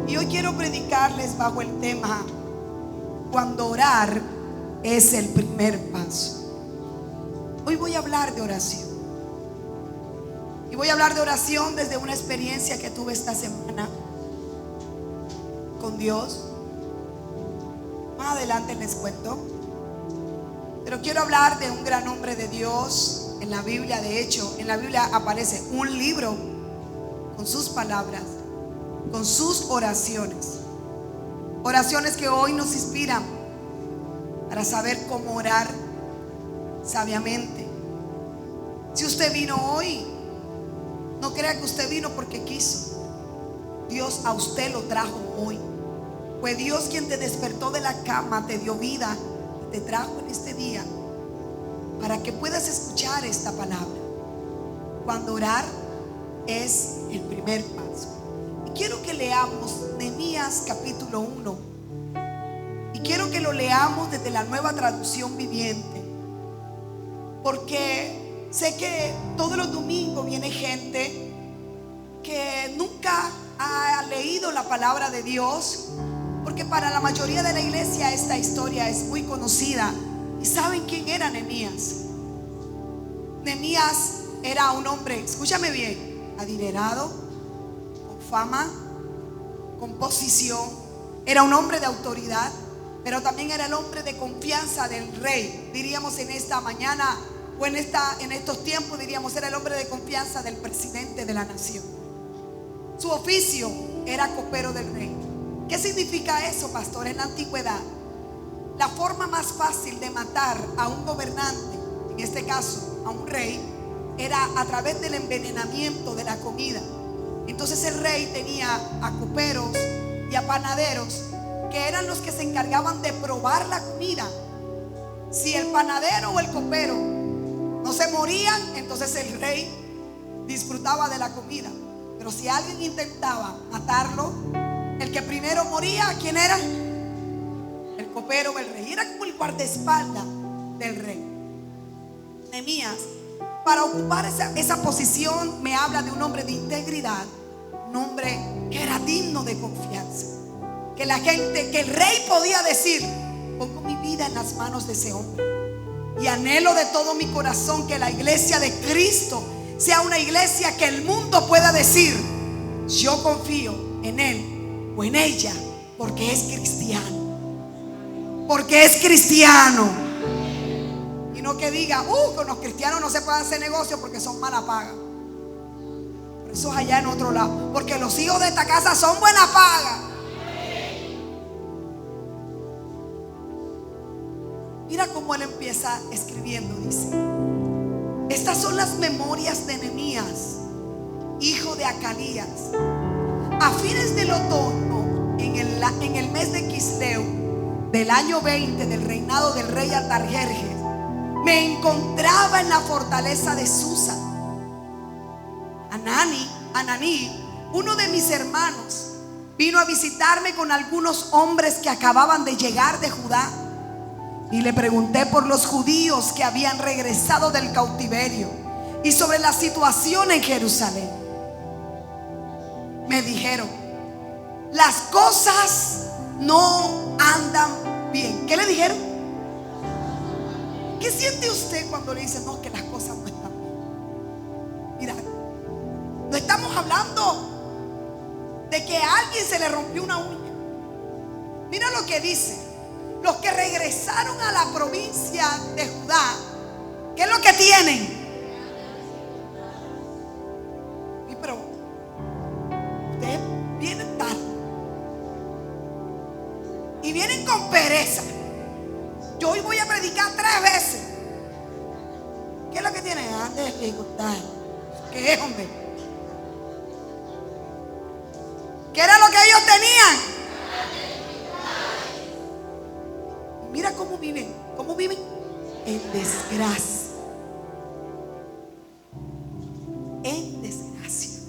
Y hoy quiero predicarles bajo el tema: cuando orar es el primer paso. Hoy voy a hablar de oración. Y voy a hablar de oración desde una experiencia que tuve esta semana con Dios. Más adelante les cuento. Pero quiero hablar de un gran hombre de Dios en la Biblia. De hecho, en la Biblia aparece un libro con sus palabras, con sus oraciones. Oraciones que hoy nos inspiran para saber cómo orar sabiamente. Si usted vino hoy, no crea que usted vino porque quiso. Dios a usted lo trajo hoy. Fue Dios quien te despertó de la cama, te dio vida y te trajo en este día para que puedas escuchar esta palabra. Cuando orar es el primer paso. Y quiero que leamos Nehemías capítulo 1. Y quiero que lo leamos desde la Nueva Traducción Viviente, porque sé que todos los domingos viene gente que nunca ha leído la palabra de Dios, porque para la mayoría de la iglesia esta historia es muy conocida. ¿Y saben quién era Nehemías? Nehemías era un hombre, escúchame bien, adinerado, con fama, con posición. Era un hombre de autoridad, pero también era el hombre de confianza del rey. Diríamos en esta mañana o en estos tiempos, diríamos, era el hombre de confianza del presidente de la nación. Su oficio era copero del rey. ¿Qué significa eso, pastor? En la antigüedad, la forma más fácil de matar a un gobernante, en este caso a un rey, era a través del envenenamiento de la comida. Entonces el rey tenía a coperos y a panaderos, que eran los que se encargaban de probar la comida. Si el panadero o el copero no se morían, entonces el rey disfrutaba de la comida. Pero si alguien intentaba matarlo, el que primero moría, ¿quién era? El copero o el rey. Era como el guardaespaldas del rey. Nehemías, para ocupar esa posición, me habla de un hombre de integridad, un hombre que era digno de confianza, que el rey podía decir: pongo mi vida en las manos de ese hombre. Y anhelo de todo mi corazón que la iglesia de Cristo sea una iglesia que el mundo pueda decir: yo confío en él o en ella, porque es cristiano. Porque es cristiano. Y no que diga: con los cristianos no se puede hacer negocio porque son mala paga. Pero eso es allá en otro lado. Porque los hijos de esta casa son buena paga. Mira cómo él empieza escribiendo. Dice: estas son las memorias de Nehemías, hijo de Acalías. A fines del otoño, en el mes de Quisleu del año 20 del reinado del rey Artajerjes, me encontraba en la fortaleza de Susa. Ananí, uno de mis hermanos, vino a visitarme con algunos hombres que acababan de llegar de Judá. Y le pregunté por los judíos que habían regresado del cautiverio y sobre la situación en Jerusalén. Me dijeron: las cosas no andan bien. ¿Qué le dijeron? ¿Qué siente usted cuando le dicen no, que las cosas no están bien? Mira, no estamos hablando de que a alguien se le rompió una uña. Mira lo que dice: los que regresaron a la provincia de Judá, ¿qué es lo que tienen? Y pero ustedes vienen tarde y vienen con pereza. Yo hoy voy a predicar 3 veces. ¿Qué es lo que tienen? Antes de dificultad. ¿Qué es, hombre? ¿Qué era lo que ellos tenían? Mira cómo viven. ¿Cómo viven? En desgracia. En desgracia.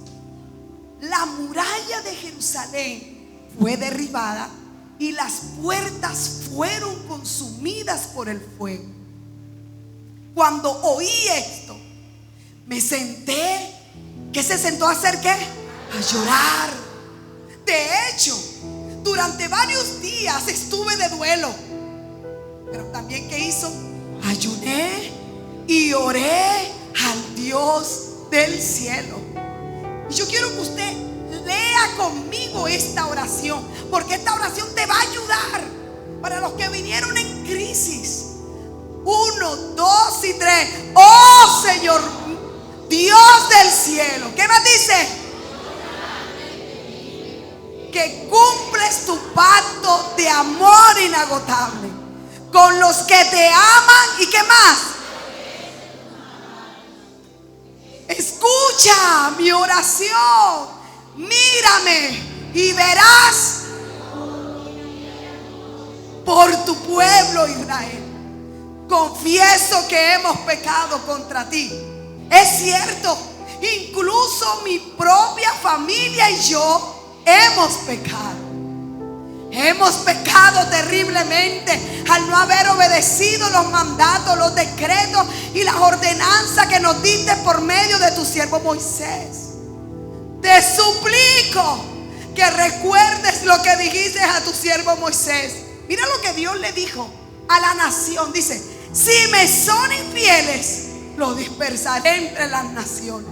La muralla de Jerusalén fue derribada y las puertas fueron consumidas por el fuego. Cuando oí esto, me senté. ¿Qué se sentó a hacer? ¿Qué? A llorar. De hecho, durante varios días estuve de duelo. Pero también, ¿qué hizo? Ayuné y oré al Dios del cielo. Y yo quiero que usted lea conmigo esta oración, porque esta oración te va a ayudar para los que vinieron en crisis. 1, 2 y 3. Oh Señor, Dios del cielo, ¿qué más dice? Que cumples tu pacto de amor inagotable con los que te aman. ¿Y qué más? Escucha mi oración, mírame y verás por tu pueblo Israel. Confieso que hemos pecado contra ti. Es cierto, incluso mi propia familia y yo hemos pecado. Hemos pecado terriblemente al no haber obedecido los mandatos, los decretos y las ordenanzas que nos diste por medio de tu siervo Moisés. Te suplico que recuerdes lo que dijiste a tu siervo Moisés. Mira lo que Dios le dijo a la nación. Dice: si me son infieles, los dispersaré entre las naciones.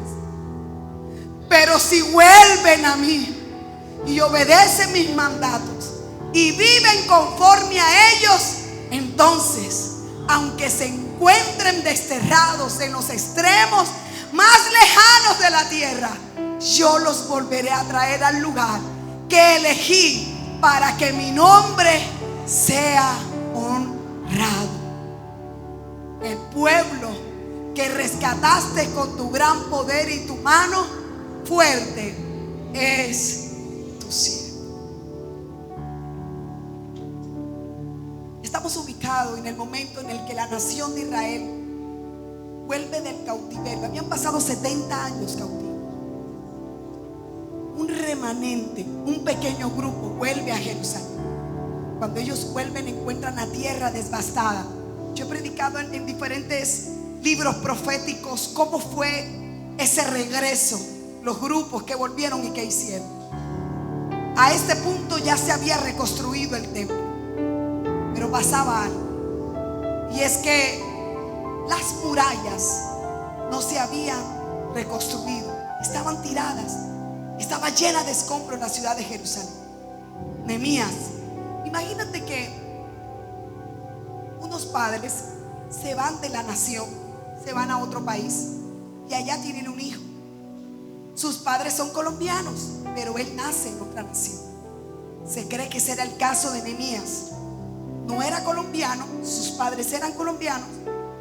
Pero si vuelven a mí y obedecen mis mandatos y viven conforme a ellos, entonces, aunque se encuentren desterrados en los extremos más lejanos de la tierra, yo los volveré a traer al lugar que elegí para que mi nombre sea honrado. El pueblo que rescataste con tu gran poder y tu mano fuerte es tu siervo. Estamos ubicados en el momento en el que la nación de Israel vuelve del cautiverio. Habían pasado 70 años cautivos. Un remanente, un pequeño grupo vuelve a Jerusalén. Cuando ellos vuelven, encuentran la tierra devastada. Yo he predicado en diferentes libros proféticos cómo fue ese regreso, los grupos que volvieron y que hicieron. A este punto ya se había reconstruido el templo, pero pasaba algo, y es que las murallas no se habían reconstruido, estaban tiradas, estaba llena de escombros la ciudad de Jerusalén. Nehemías, imagínate que unos padres se van de la nación, se van a otro país y allá tienen un hijo. Sus padres son colombianos, pero él nace en otra nación. Se cree que ese era el caso de Nehemías. No era colombiano, sus padres eran colombianos,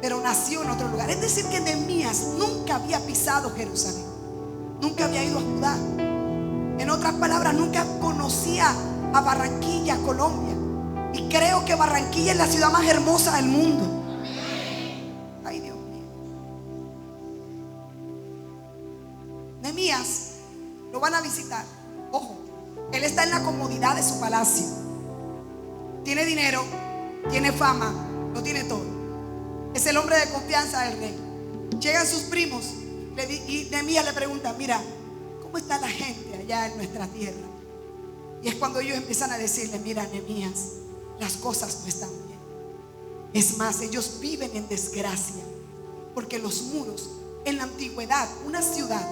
pero nació en otro lugar. Es decir, que Nehemías nunca había pisado Jerusalén, nunca había ido a Judá. En otras palabras, nunca conocía a Barranquilla, Colombia. Y creo que Barranquilla es la ciudad más hermosa del mundo. Ay, Dios mío. Nehemías lo van a visitar. Ojo, él está en la comodidad de su palacio. Tiene dinero, tiene fama, lo tiene todo. Es el hombre de confianza del rey. Llegan sus primos y Nehemías le pregunta: mira, ¿cómo está la gente allá en nuestra tierra? Y es cuando ellos empiezan a decirle: mira, Nehemías, las cosas no están bien. Es más, ellos viven en desgracia, porque los muros, en la antigüedad, una ciudad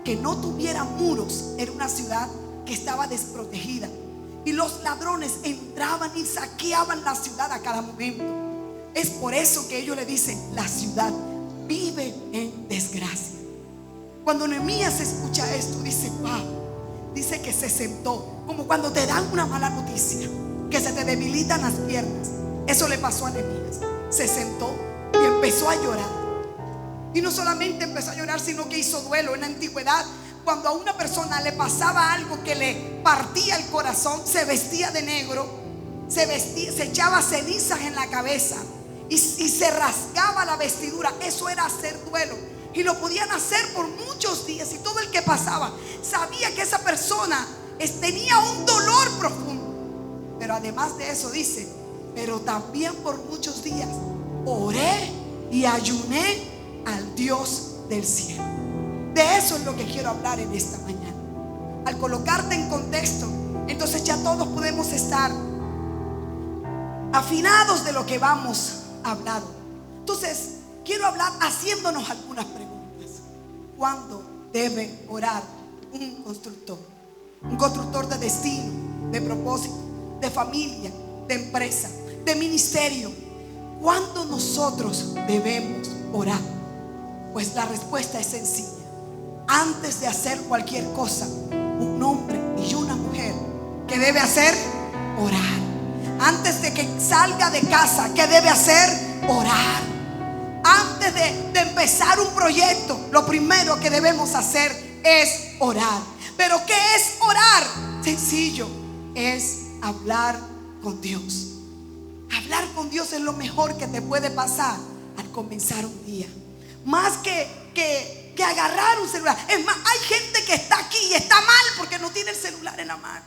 que no tuviera muros era una ciudad que estaba desprotegida, y los ladrones entraban y saqueaban la ciudad a cada momento. Es por eso que ellos le dicen: la ciudad vive en desgracia. Cuando Nehemías escucha esto, dice: dice que se sentó, como cuando te dan una mala noticia, que se te debilitan las piernas. Eso le pasó a Nehemías. Se sentó y empezó a llorar. Y no solamente empezó a llorar, sino que hizo duelo. En la antigüedad, cuando a una persona le pasaba algo que le partía el corazón, se vestía de negro, se echaba cenizas en la cabeza y se rasgaba la vestidura. Eso era hacer duelo, y lo podían hacer por muchos días, y todo el que pasaba sabía que esa persona tenía un dolor profundo. Pero además de eso dice: pero también por muchos días oré y ayuné al Dios del cielo. De eso es lo que quiero hablar en esta mañana. Al colocarte en contexto, entonces ya todos podemos estar afinados de lo que vamos a hablar. Entonces quiero hablar haciéndonos algunas preguntas. ¿Cuándo debe orar un constructor? Un constructor de destino, de propósito, de familia, de empresa, de ministerio. ¿Cuándo nosotros debemos orar? Pues la respuesta es sencilla. Antes de hacer cualquier cosa, un hombre y una mujer, ¿qué debe hacer? Orar. Antes de que salga de casa, ¿qué debe hacer? Orar. Antes de empezar un proyecto, lo primero que debemos hacer es orar. ¿Pero qué es orar? Sencillo, es hablar con Dios. Hablar con Dios es lo mejor que te puede pasar al comenzar un día. Más que agarrar un celular. Es más, hay gente que está aquí y está mal porque no tiene el celular en la mano.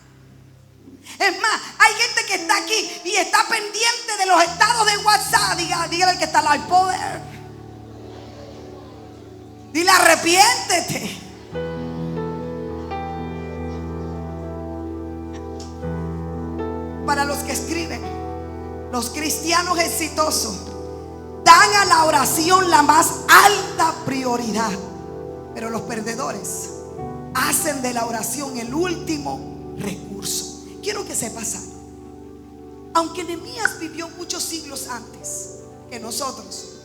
Es más, hay gente que está aquí y está pendiente de los estados de WhatsApp. Dígale al que está al poder. Dile, arrepiéntete. Para los que escriben, los cristianos exitosos dan a la oración la más alta prioridad, pero los perdedores hacen de la oración el último recurso. Quiero que sepas algo. Aunque Nehemías vivió muchos siglos antes que nosotros,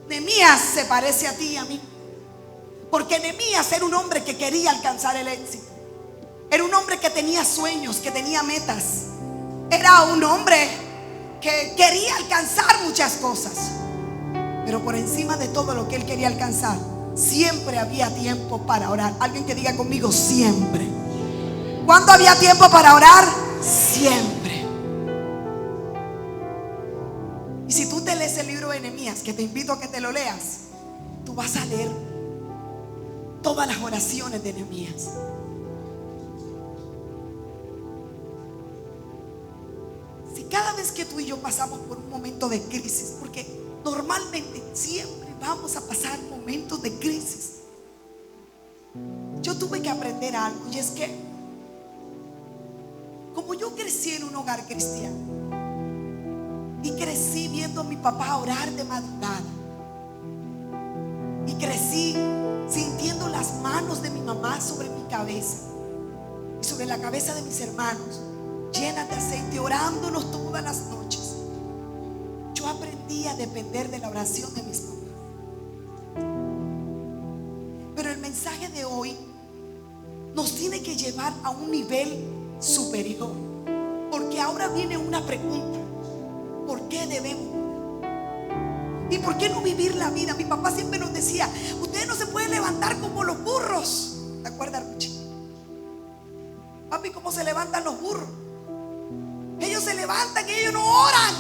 Nehemías se parece a ti y a mí, porque Nehemías era un hombre que quería alcanzar el éxito. Era un hombre que tenía sueños, que tenía metas. Era un hombre que quería alcanzar muchas cosas. Pero por encima de todo lo que él quería alcanzar, siempre había tiempo para orar. Alguien que diga conmigo, siempre. ¿Cuándo había tiempo para orar? Siempre. Y si tú te lees el libro de Nehemías, que te invito a que te lo leas, tú vas a leer todas las oraciones de Nehemías. Si cada vez que tú y yo pasamos por un momento de crisis, porque normalmente siempre vamos a pasar momentos de crisis, yo tuve que aprender algo, y es que como yo crecí en un hogar cristiano y crecí viendo a mi papá orar de madrugada, y crecí sintiendo las manos de mi mamá sobre mi cabeza y sobre la cabeza de mis hermanos, llenas de aceite, orándonos todas las noches, yo aprendí a depender de la oración de mis papás. Pero el mensaje de hoy nos tiene que llevar a un nivel superior, porque ahora viene una pregunta: ¿por qué debemos orar? ¿Y por qué no vivir la vida? Mi papá siempre nos decía: ustedes no se pueden levantar como los burros. ¿Te acuerdas, Ruchi? Papi, ¿cómo se levantan los burros? Ellos se levantan y ellos no oran.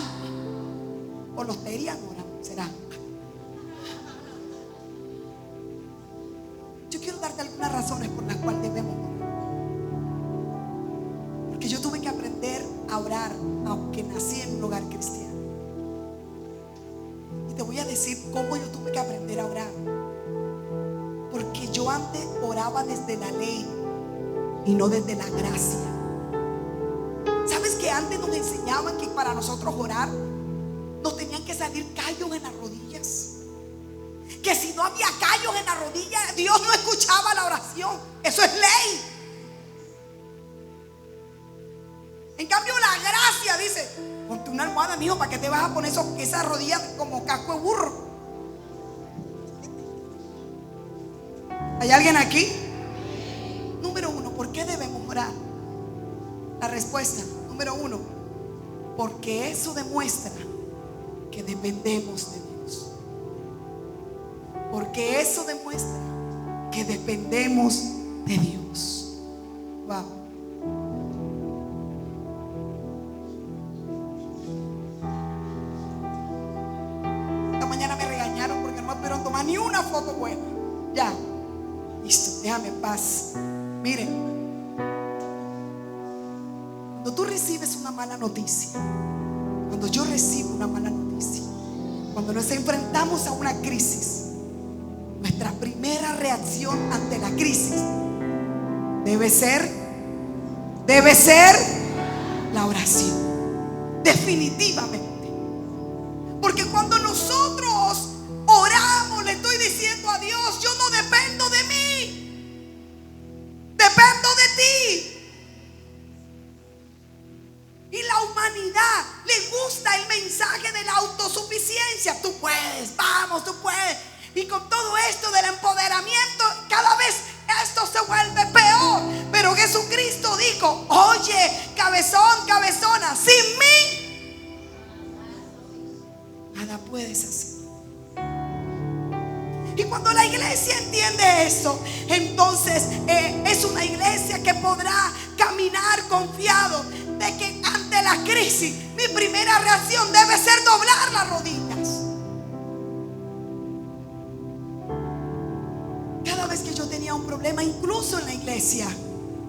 O los terian oran, será. Yo quiero darte algunas razones por las cuales debemos orar. Porque yo tuve que aprender a orar, aunque nací en un hogar cristiano. Y te voy a decir cómo yo tuve que aprender a orar. Porque yo antes oraba desde la ley y no desde la gracia. ¿Sabes que antes nos enseñaban que para nosotros orar nos tenían que salir callos en las rodillas? Que si no había callos en la rodilla, Dios no escuchaba la oración. Eso es ley. En cambio la gracia dice: ponte una almohada, mijo, ¿para qué te vas a poner esas rodillas como casco de burro? ¿Hay alguien aquí? Número uno, ¿por qué debemos orar? La respuesta, número uno, porque eso demuestra que dependemos de Dios. Porque eso demuestra que dependemos de Dios. Wow. Esta mañana me regañaron porque no me pudieron tomar ni una foto buena. Ya, listo, déjame en paz. Miren, cuando tú recibes una mala noticia, cuando yo recibo una mala noticia, cuando nos enfrentamos a una crisis, nuestra primera reacción ante la crisis debe ser debe ser la oración. Definitivamente. Porque cuando nosotros oramos, le estoy diciendo a Dios: yo no dependo de mí, dependo de ti. Y la humanidad le gusta el mensaje de la autosuficiencia. Tú puedes, vamos, tú puedes. Y con todo esto del empoderamiento, cada vez esto se vuelve peor. Pero Jesucristo dijo: oye, cabezón, cabezona, sin mí nada puedes hacer. Y cuando la iglesia entiende eso, entonces es una iglesia que podrá caminar confiado de que ante la crisis mi primera reacción debe ser doblar las rodillas. Cada vez que yo tenía un problema, incluso en la iglesia,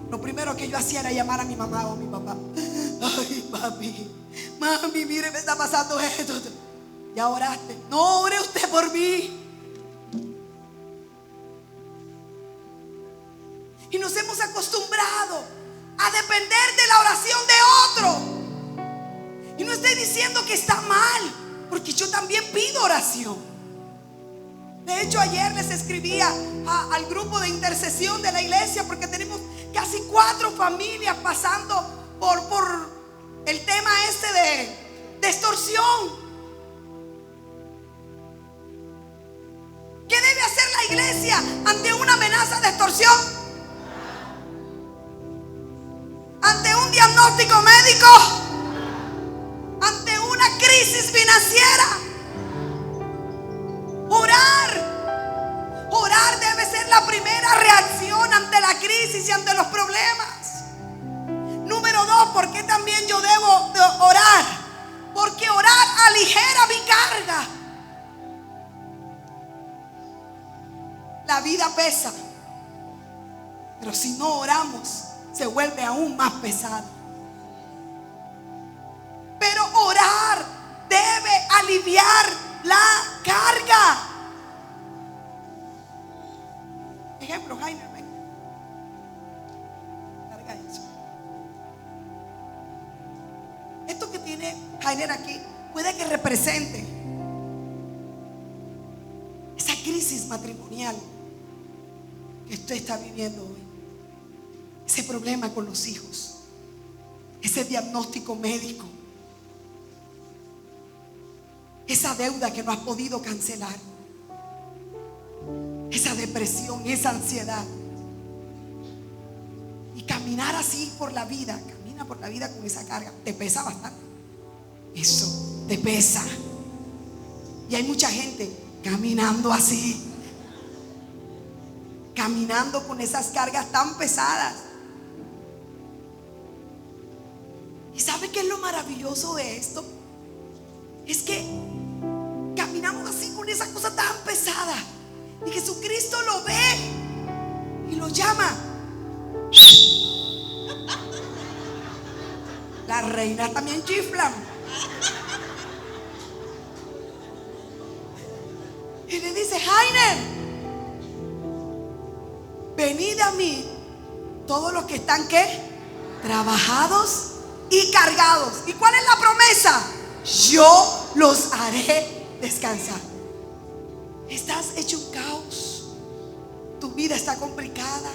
lo primero que yo hacía era llamar a mi mamá o a mi papá. Ay, mami, mire, me está pasando esto. ¿Ya oraste? No, ore usted por mí. Y nos hemos acostumbrado a depender de la oración de otro. Y no estoy diciendo que está mal, porque yo también pido oración. De hecho, ayer les escribía al grupo de intercesión de la iglesia, porque tenemos casi 4 familias pasando por el tema este de extorsión. ¿Qué debe hacer la iglesia ante una amenaza de extorsión? Ante un diagnóstico médico, ante una crisis financiera, orar debe ser la primera reacción ante la crisis y ante los problemas. Número 2, ¿por qué también yo debo orar? Porque orar aligera mi carga. La vida pesa, pero si no oramos, se vuelve aún más pesado. Pero orar debe aliviar la carga. Ejemplo, Jaime, ven. Carga eso. Esto que tiene Jaime aquí puede que represente esa crisis matrimonial que usted está viviendo hoy. Ese problema con los hijos, ese diagnóstico médico, esa deuda que no has podido cancelar, esa depresión, esa ansiedad. Y caminar así por la vida, camina por la vida con esa carga, te pesa bastante. Eso te pesa. Y hay mucha gente caminando así, caminando con esas cargas tan pesadas. ¿Y sabe qué es lo maravilloso de esto? Es que caminamos así con esa cosa tan pesada, y Jesucristo lo ve y lo llama. Las reinas también chiflan. Y le dice: Jaime, venid a mí todos los que están ¿qué? Trabajados y cargados. ¿Y cuál es la promesa? Yo los haré descansar. Estás hecho un caos, tu vida está complicada,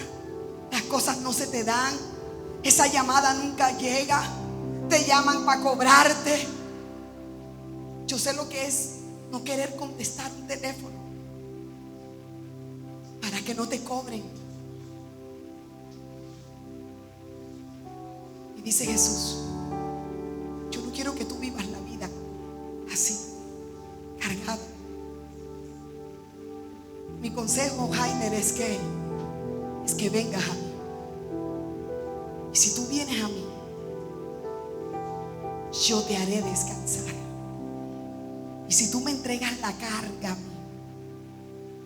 las cosas no se te dan, esa llamada nunca llega, te llaman para cobrarte. Yo sé lo que es no querer contestar un teléfono para que no te cobren. Y dice Jesús: yo no quiero que tú vivas la vida así, cargado. Mi consejo, Jaime, es que vengas a mí. Y si tú vienes a mí, yo te haré descansar. Y si tú me entregas la carga a mí,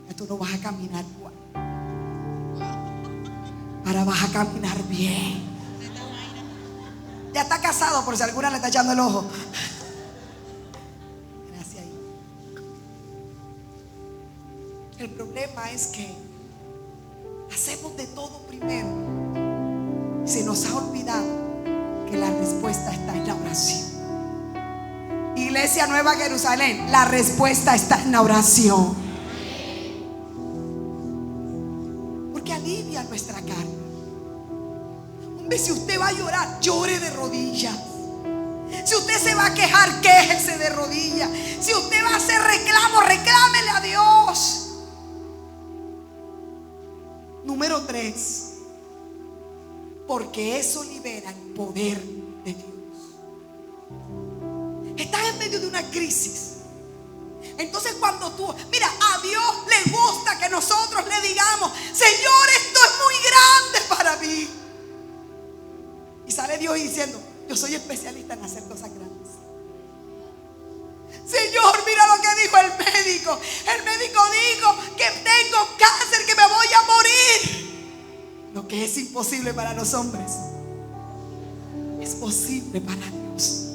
ya tú no vas a caminar igual. Ahora vas a caminar bien. Ya está casado, por si alguna le está echando el ojo. Gracias. El problema es que hacemos de todo primero. Se nos ha olvidado que la respuesta está en la oración. Iglesia Nueva Jerusalén, la respuesta está en la oración. Porque alivia nuestra carga. Hombre, si usted va a llorar, llore de rodillas. Si usted se va a quejar, quéjese de rodillas. Si usted va a hacer reclamo, reclámele a Dios. Número 3. Porque eso libera el poder de Dios. Estás en medio de una crisis. Entonces cuando tú, mira, a Dios le gusta que nosotros le digamos: Señor, esto es muy grande para mí. Y sale Dios diciendo: yo soy especialista en hacer cosas grandes. Señor, mira lo que dijo el médico. El médico dijo que tengo cáncer, que me voy a morir. Lo que es imposible para los hombres es posible para Dios.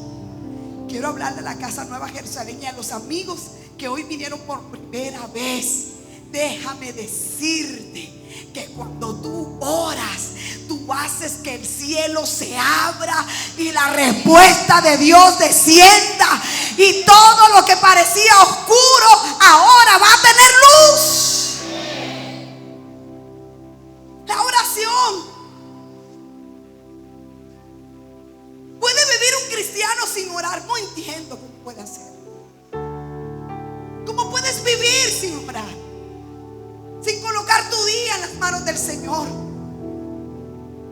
Quiero hablarle a la Casa Nueva Jerusalén y a los amigos que hoy vinieron por primera vez. Déjame decirte que cuando tú oras, tú haces que el cielo se abra y la respuesta de Dios descienda, y todo lo que parecía oscuro ahora va a tener luz. La oración. ¿Puede vivir un cristiano sin orar? No entiendo cómo puede hacer. ¿Cómo puedes vivir sin orar? Sin colocar tu día en las manos del Señor.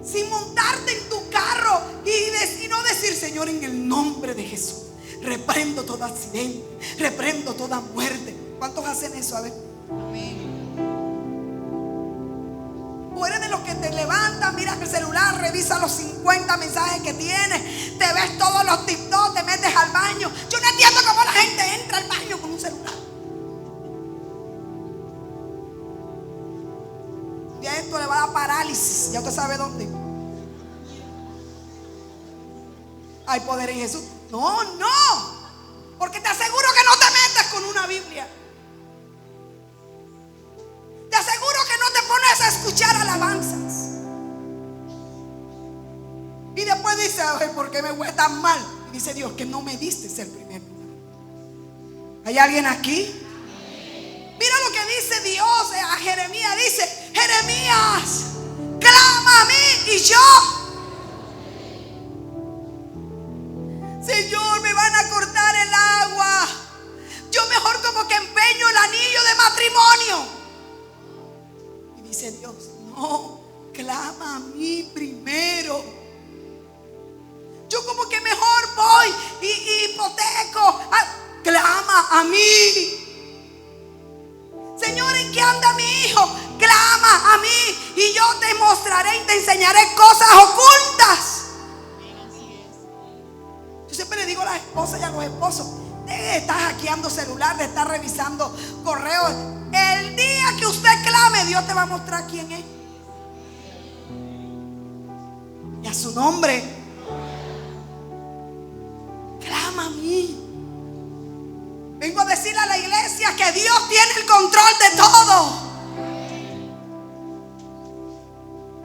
Sin montarte en tu carro y no decir: Señor, en el nombre de Jesús, reprendo todo accidente, reprendo toda muerte. ¿Cuántos hacen eso? A ver. Amén. O eres de los que te levantas, miras el celular, revisas los 50 mensajes que tienes, te ves todos los TikTok, te metes al baño. Yo no entiendo cómo la gente entra al baño con un celular. Y a esto le va a dar parálisis. Ya usted sabe dónde. Hay poder en Jesús. No, porque te aseguro que no te metes con una Biblia. Te aseguro que no te pones a escuchar alabanzas. Y después dice: ay, ¿por qué me fue tan mal? Y dice Dios: que no me diste el primer lugar. ¿Hay alguien aquí? Mira lo que dice Dios a Jeremías. Dice: Jeremías, clama a mí y yo. Señor, me van a cortar el agua. Yo mejor como que empeño el anillo de matrimonio. Y dice Dios: no, clama a mí primero. Yo como que mejor voy y hipoteco. Clama a mí. Señor, ¿en qué anda mi hijo? Clama a mí y yo te mostraré y te enseñaré cosas ocultas. Yo siempre le digo a las esposas y a los esposos: deje de estar hackeando celular, de estar revisando correos. El día que usted clame, Dios te va a mostrar quién es. Y a su nombre, clama a mí. Vengo a decirle a la iglesia que Dios tiene el control de todo.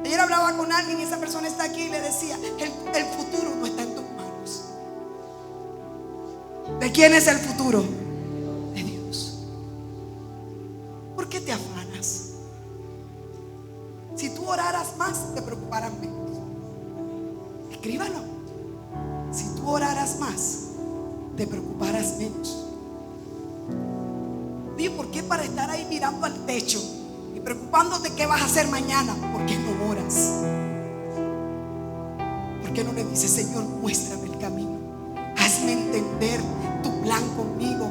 Ayer hablaba con alguien y esa persona está aquí y le decía: el futuro no está en tus manos. ¿De quién es el futuro? De Dios. ¿Por qué te afanas? Si tú oraras más, te preocuparás menos. Escríbalo. Si tú oraras más, te preocuparás menos. Oye, ¿por qué para estar ahí mirando al techo y preocupándote qué vas a hacer mañana? ¿Por qué no oras? ¿Por qué no le dices: Señor, muéstrame el camino? Hazme entender tu plan conmigo.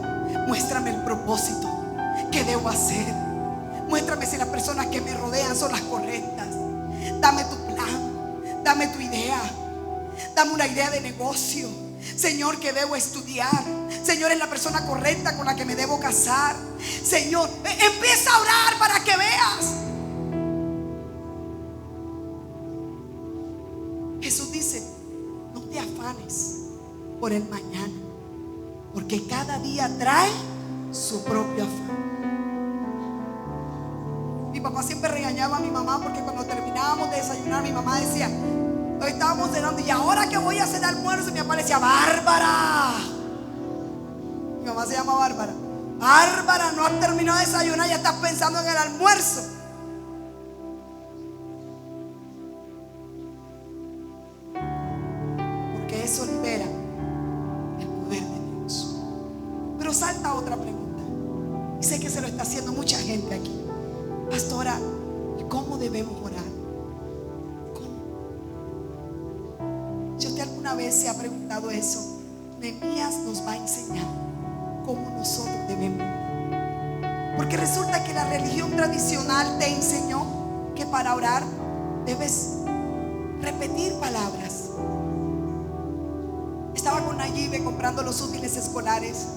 Muéstrame el propósito. ¿Qué debo hacer? Muéstrame si las personas que me rodean son las correctas. Dame tu plan. Dame tu idea. Dame una idea de negocio. Señor, ¿qué debo estudiar? Señor, ¿es la persona correcta con la que me debo casar? Señor, empieza a orar para que veas. Jesús dice: no te afanes por el mañana, porque cada día trae su propio afán. Mi papá siempre regañaba a mi mamá porque cuando terminábamos de desayunar, mi mamá decía: Hoy estábamos cenando y ahora que voy a hacer almuerzo, mi papá le decía: Bárbara. Mi mamá se llama Bárbara. Bárbara, no has terminado de desayunar, ya estás pensando en el almuerzo. Porque eso libera el poder de Dios. Pero salta otra pregunta, y sé que se lo está haciendo mucha gente aquí. Pastora, ¿y cómo debemos orar? ¿Cómo? Si usted alguna vez se ha preguntado eso, Nehemías nos va a enseñar cómo nosotros debemos orar. Porque resulta que la religión tradicional te enseñó que para orar debes repetir palabras. Estaba con Nayibe comprando los útiles escolares,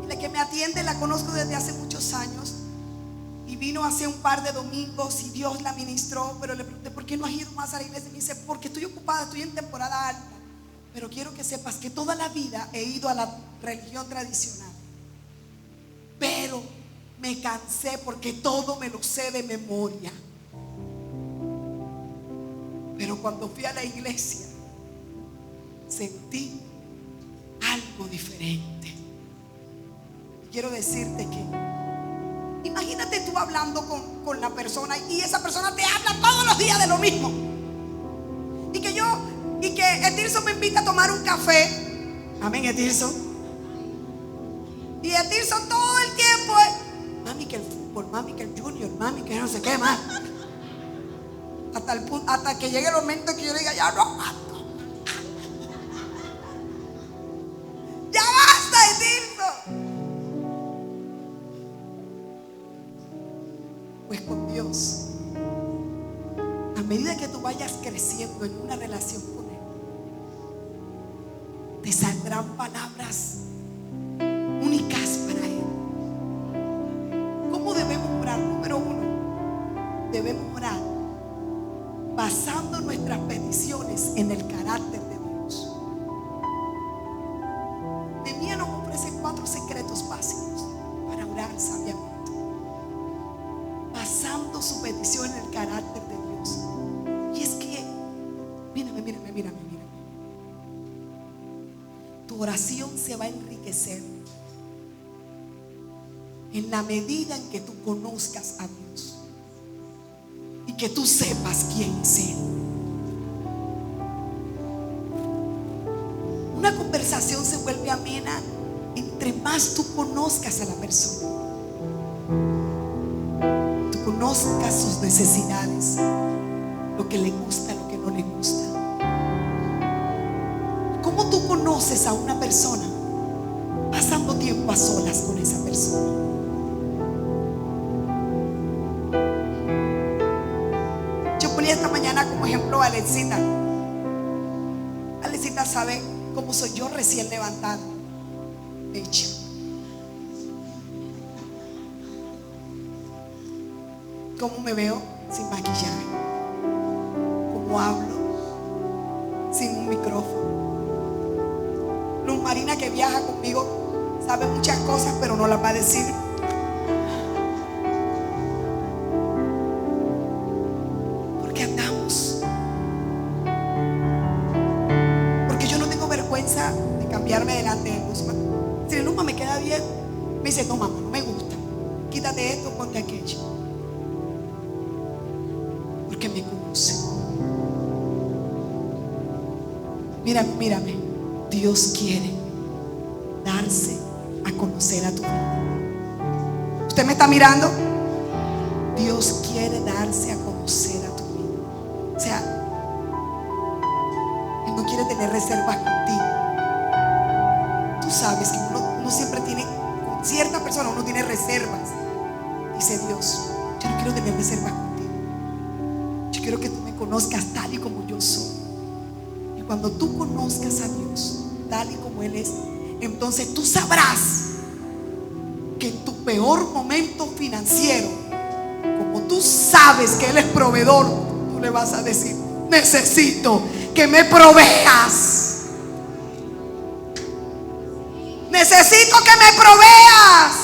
y la que me atiende la conozco desde hace muchos años, y vino hace un par de domingos y Dios la ministró. Pero le pregunté: ¿por qué no has ido más a la iglesia? Y me dice: porque estoy ocupada, estoy en temporada alta. Pero quiero que sepas que toda la vida he ido a la religión tradicional, pero me cansé porque todo me lo sé de memoria. Pero cuando fui a la iglesia sentí algo diferente. Quiero decirte que imagínate tú hablando con la persona, y esa persona te habla todos los días de lo mismo. Y que Etirso me invita a tomar un café. Amén, Etirso. Y Etirso todo el tiempo es: mami, que el fútbol, mami, que el junior, mami, que no sé qué más. Hasta que llegue el momento que yo le diga: ya no aguanto. Ya basta, Etirso. Pues con Dios, a medida que tú vayas creciendo en una relación con Él, te saldrán palabras únicas para Él. ¿Cómo debemos orar? Número uno, debemos orar basando nuestras peticiones en el carácter de Dios. Nehemías nos ofrece 4 secretos básicos para orar sabiamente, basando su petición en el carácter de Dios. Y es que, mírame. Tu oración se va a enriquecer en la medida en que tú conozcas a Dios y que tú sepas quién es Él. Una conversación se vuelve amena entre más tú conozcas a la persona, tú conozcas sus necesidades, lo que le gusta, lo que no le gusta. ¿Cómo tú conoces a una persona? Pasando tiempo a solas con esa persona. Yo ponía esta mañana como ejemplo a Alexita. Alexita sabe cómo soy yo recién levantada. De hecho, cómo me veo sin maquillaje, cómo hablo sin un micrófono. Luz Marina, que viaja conmigo, sabe muchas cosas, pero no las va a decir. Porque andamos. Porque yo no tengo vergüenza de cambiarme delante de Luzma. Si Luzma me queda bien, me dice: no, mamá, no me gusta, quítate esto, ponte aquello. Porque me conoce. Mírame. Dios quiere darse a conocer a tu vida. ¿Usted me está mirando? Dios quiere darse a conocer a tu vida. O sea, Él no quiere tener reservas contigo. Tú sabes que uno siempre tiene, con cierta persona uno tiene reservas. Dice Dios: yo no quiero tener reservas contigo. Yo quiero que tú me conozcas tal y como yo soy. Y cuando tú conozcas a Dios tal y como Él es, entonces tú sabrás que en tu peor momento financiero, como tú sabes que Él es proveedor, tú le vas a decir: necesito que me proveas. Necesito que me proveas.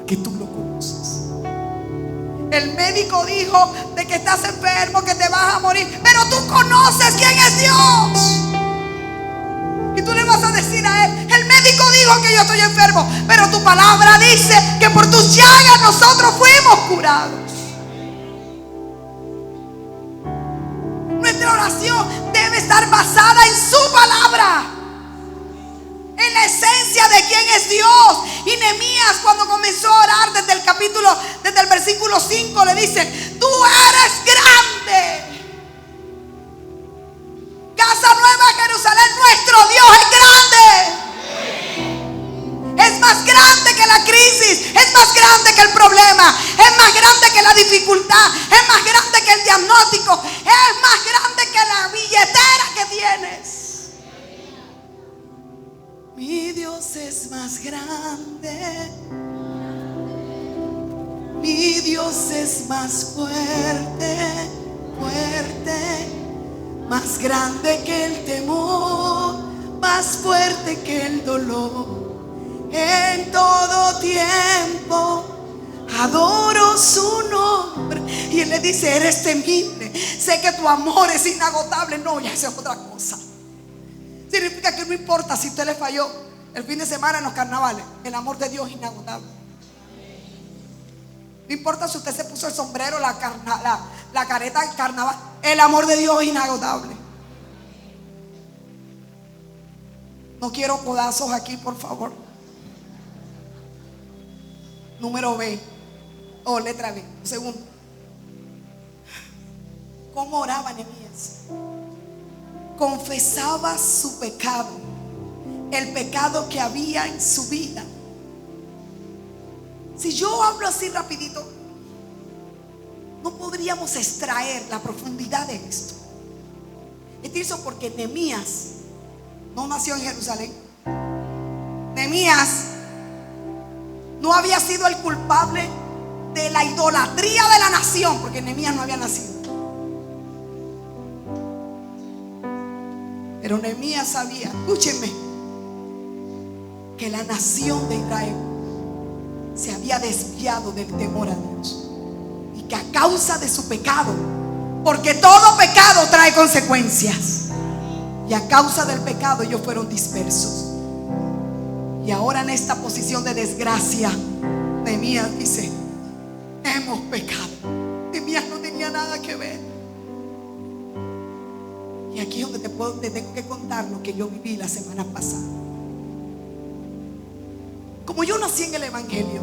Que tú lo conoces. El médico dijo de que estás enfermo, que te vas a morir, pero tú conoces quién es Dios. Y tú le vas a decir a él: el médico dijo que yo estoy enfermo, pero tu palabra dice que por tus llagas nosotros fuimos curados. Nuestra oración debe estar basada en su palabra, en la esencia de quién es Dios. Y Nehemías, cuando comenzó a orar desde el versículo 5, le dice: tú eres grande. Casa Nueva Jerusalén, nuestro Dios es grande. Es más grande que la crisis, es más grande que el problema, es más grande que la dificultad, es más grande que el diagnóstico, es más grande que la billetera que tienes. Mi Dios es más grande. Mi Dios es más fuerte, fuerte, más grande que el temor, más fuerte que el dolor. En todo tiempo adoro su nombre. Y él le dice: eres temible, sé que tu amor es inagotable. No, ya esa es otra cosa. Significa que no importa si usted le falló el fin de semana en los carnavales, el amor de Dios es inagotable. No importa si usted se puso el sombrero, la careta del carnaval, el amor de Dios es inagotable. No quiero codazos aquí, por favor. Número B, o letra B, segundo. ¿Cómo oraba Nehemías? Confesaba su pecado, el pecado que había en su vida. Si yo hablo así rapidito, no podríamos extraer la profundidad de esto. Es porque Nehemías no nació en Jerusalén. Nehemías no había sido el culpable de la idolatría de la nación, porque Nehemías no había nacido. Pero Nehemías sabía, escúchenme, que la nación de Israel se había desviado del temor a Dios, y que a causa de su pecado, porque todo pecado trae consecuencias, y a causa del pecado ellos fueron dispersos. Y ahora en esta posición de desgracia, Nehemías dice: hemos pecado. Nehemías no tenía nada que ver. Y aquí es donde te tengo que contar lo que yo viví la semana pasada. Como yo nací en el Evangelio,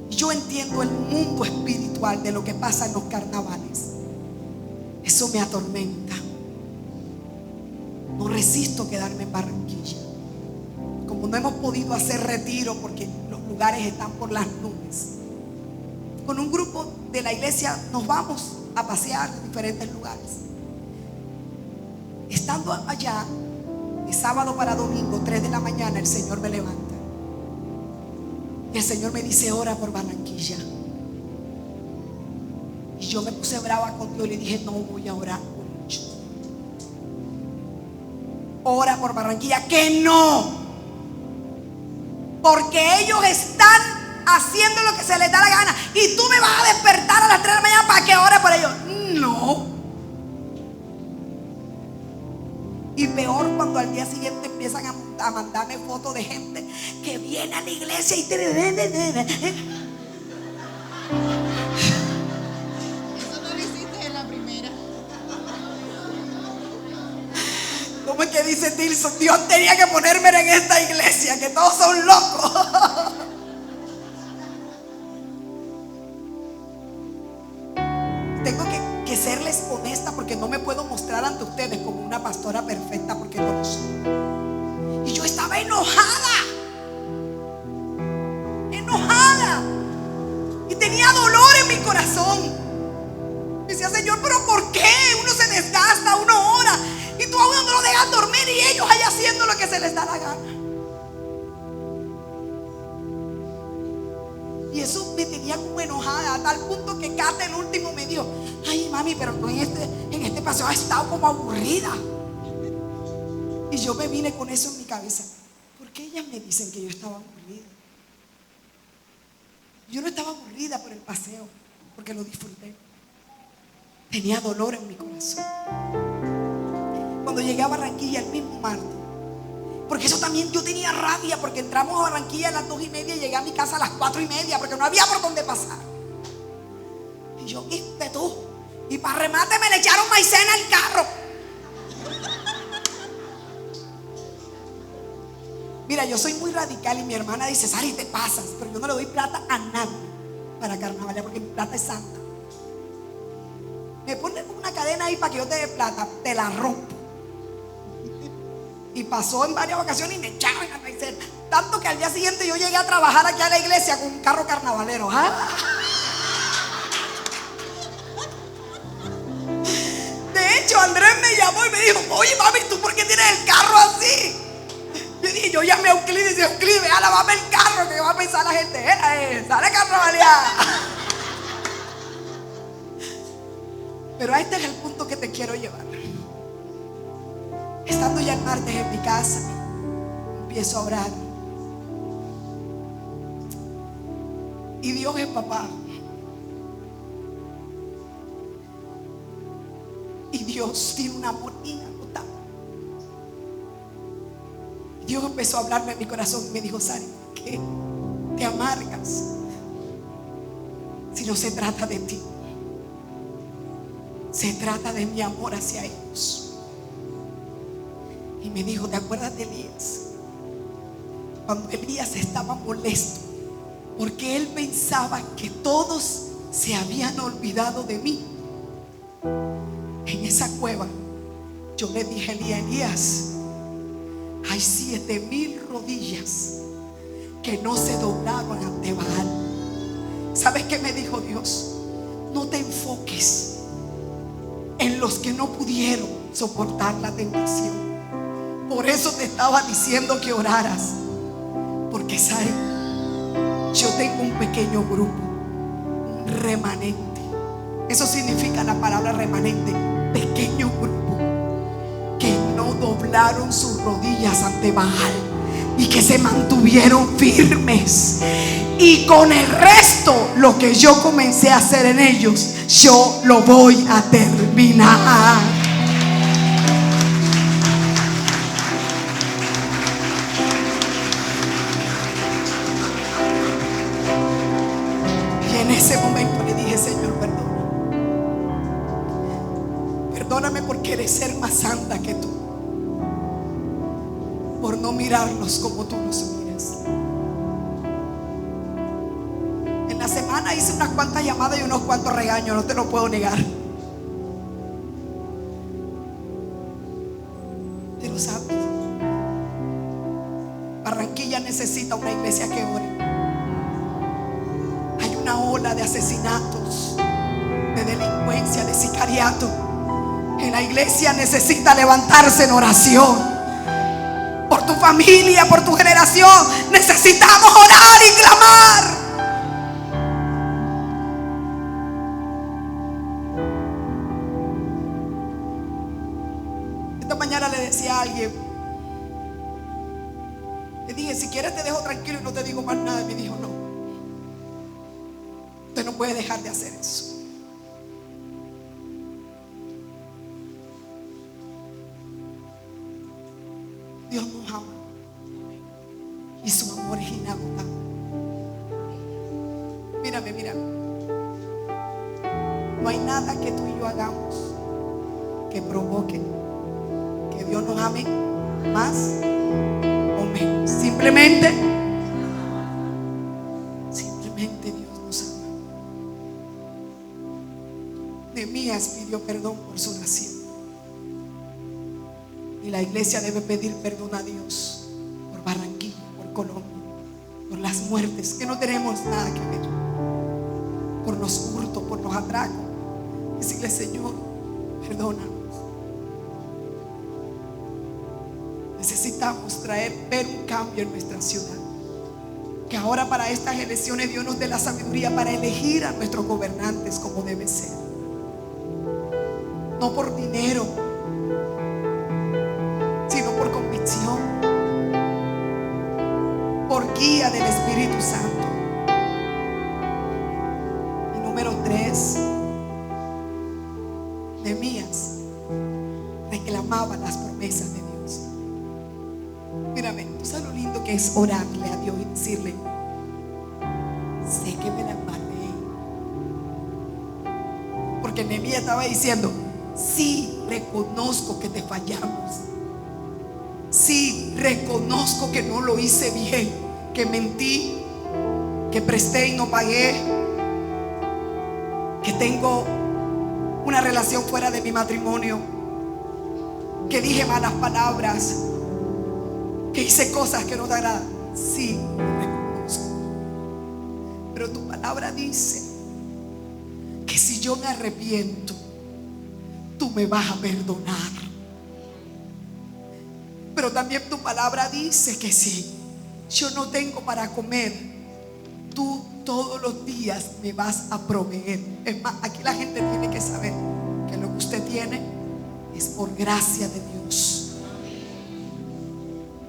yo entiendo el mundo espiritual de lo que pasa en los carnavales. Eso me atormenta. No resisto quedarme en Barranquilla. Como no hemos podido hacer retiro porque los lugares están por las nubes, con un grupo de la iglesia nos vamos a pasear en diferentes lugares. Estando allá, de sábado para domingo, 3 de la mañana, el Señor me levanta y el Señor me dice: ora por Barranquilla. Y yo me puse brava con Dios y le dije: no voy a orar por mucho. Ora por Barranquilla. Que no, porque ellos están haciendo lo que se les da la gana, y tú me vas a despertar a las 3 de la mañana para que ore por ellos. No. Y peor cuando al día siguiente empiezan a mandarme fotos de gente que viene a la iglesia y Eso no lo hiciste en la primera. ¿Cómo es que dice Tilson? Dios tenía que ponerme en esta iglesia, que todos son locos. Tengo que serles honesta, porque no me puedo mostrar ante ustedes como una pastora perfecta, porque no lo soy. Y yo estaba enojada, y tenía dolor en mi corazón. Decía: Señor, pero ¿por qué? Uno se desgasta, uno ora, y tú a uno no lo dejas dormir, y ellos ahí haciendo lo que se les da la gana. Y eso me tenía como enojada, a tal punto que Cata el último me dijo: ay, mami, pero tú en este paseo has estado como aburrida. Y yo me vine con eso en mi cabeza: ¿por qué ellas me dicen que yo estaba aburrida? Yo no estaba aburrida por el paseo, porque lo disfruté. Tenía dolor en mi corazón. Cuando llegué a Barranquilla el mismo martes, porque eso también yo tenía rabia, porque entramos a Barranquilla a las 2:30 y llegué a mi casa a las 4:30, porque no había por dónde pasar. Y yo, ¿viste tú? Y para remate me le echaron maicena al carro. Mira, yo soy muy radical y mi hermana dice, Sari, te pasas, pero yo no le doy plata a nadie para carnaval, porque mi plata es santa. Me ponen una cadena ahí para que yo te dé plata, te la rompo. Y pasó en varias ocasiones y me echaron a maicena. Tanto que al día siguiente yo llegué a trabajar aquí a la iglesia con un carro carnavalero. De hecho, Andrés me llamó y me dijo, oye mami, ¿tú por qué tienes el carro así? Yo dije, yo llamé a Euclides y dije, Euclides, vea, lavame el carro, que va a pensar la gente, sale carnavaleada. Pero este es el punto que te quiero llevar. Estando ya el martes en mi casa, empiezo a orar. Y Dios es papá. Y Dios tiene un amor inagotable. Dios empezó a hablarme en mi corazón y me dijo, Sari, ¿por qué te amargas si no se trata de ti? Se trata de mi amor hacia ellos. Y me dijo, ¿te acuerdas de Elías? Cuando Elías estaba molesto porque él pensaba que todos se habían olvidado de mí. En esa cueva yo le dije a Elías, hay 7,000 rodillas que no se doblaron ante Baal. ¿Sabes qué me dijo Dios? No te enfoques en los que no pudieron soportar la tentación. Por eso te estaba diciendo que oraras, porque sabes, yo tengo un pequeño grupo, un remanente. Eso significa la palabra remanente, pequeño grupo, que no doblaron sus rodillas ante Baal y que se mantuvieron firmes. Y con el resto, lo que yo comencé a hacer en ellos, yo lo voy a terminar. Y en ese momento le dije, Señor, perdóname por querer ser más santa que tú, por no mirarlos como tú los miras. En la semana hice unas cuantas llamadas y unos cuantos regaños, no te lo puedo negar. Pero sabes, Barranquilla necesita una iglesia que ore. Hay una ola de asesinatos, de delincuencia, de sicariato. En la iglesia necesita levantarse en oración. Por tu familia, por tu generación, necesitamos orar y clamar. Esta mañana le decía a alguien, le dije, si quieres te dejo tranquilo y no te digo más nada. Y me dijo, no, usted no puede dejar de hacer eso. Dios nos ama y su amor es inagotable. Mírame. No hay nada que tú y yo hagamos que provoque que Dios nos ame más o menos. Simplemente Dios nos ama. Nehemías pidió perdón por su nación. Y la iglesia debe pedir perdón a Dios por Barranquilla, por Colombia, por las muertes que no tenemos nada que ver, por los hurtos, por los atracos. Decirle, Señor, perdónanos. Necesitamos ver un cambio en nuestra ciudad. Que ahora para estas elecciones Dios nos dé la sabiduría para elegir a nuestros gobernantes como debe ser. No por dinero, sino por convicción, por guía del Espíritu Santo. Nehemías reclamaba las promesas de Dios. Mírame, ¿tú sabes lo lindo que es orarle a Dios y decirle: sé que me la embarré? Porque Nehemías estaba diciendo: sí, reconozco que te fallamos. Sí, reconozco que no lo hice bien, que mentí, que presté y no pagué, que tengo una relación fuera de mi matrimonio, que dije malas palabras, que hice cosas que no te agradan. Sí, lo reconozco. Pero tu palabra dice que si yo me arrepiento, tú me vas a perdonar. Pero también tu palabra dice que si yo no tengo para comer, tú todos los días me vas a proveer. Es más, aquí la gente tiene que saber que lo que usted tiene es por gracia de Dios.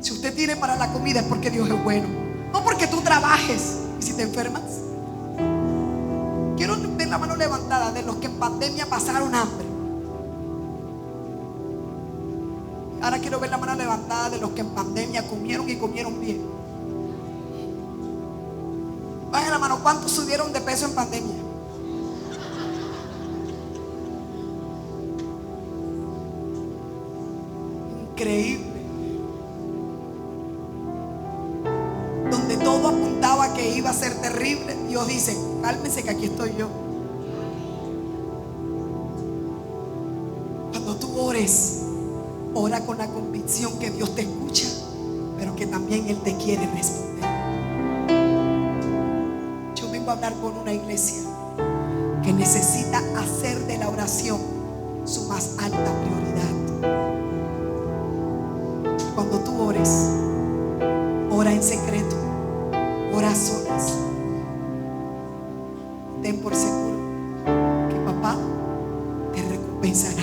Si usted tiene para la comida es porque Dios es bueno, no porque tú trabajes y si te enfermas. Quiero ver la mano levantada de los que en pandemia pasaron hambre. Ahora quiero ver la mano levantada de los que en pandemia comieron y comieron bien. Bajen la mano, ¿cuántos subieron de peso en pandemia? Increíble. Donde todo apuntaba que iba a ser terrible, Dios dice: cálmense que aquí estoy yo. Cuando tú ores, ora con la convicción que Dios te escucha, pero que también Él te quiere responder. Yo vengo a hablar con una iglesia que necesita hacer de la oración su más alta prioridad. Cuando tú ores, ora en secreto, ora a solas. Ten por seguro que papá te recompensará.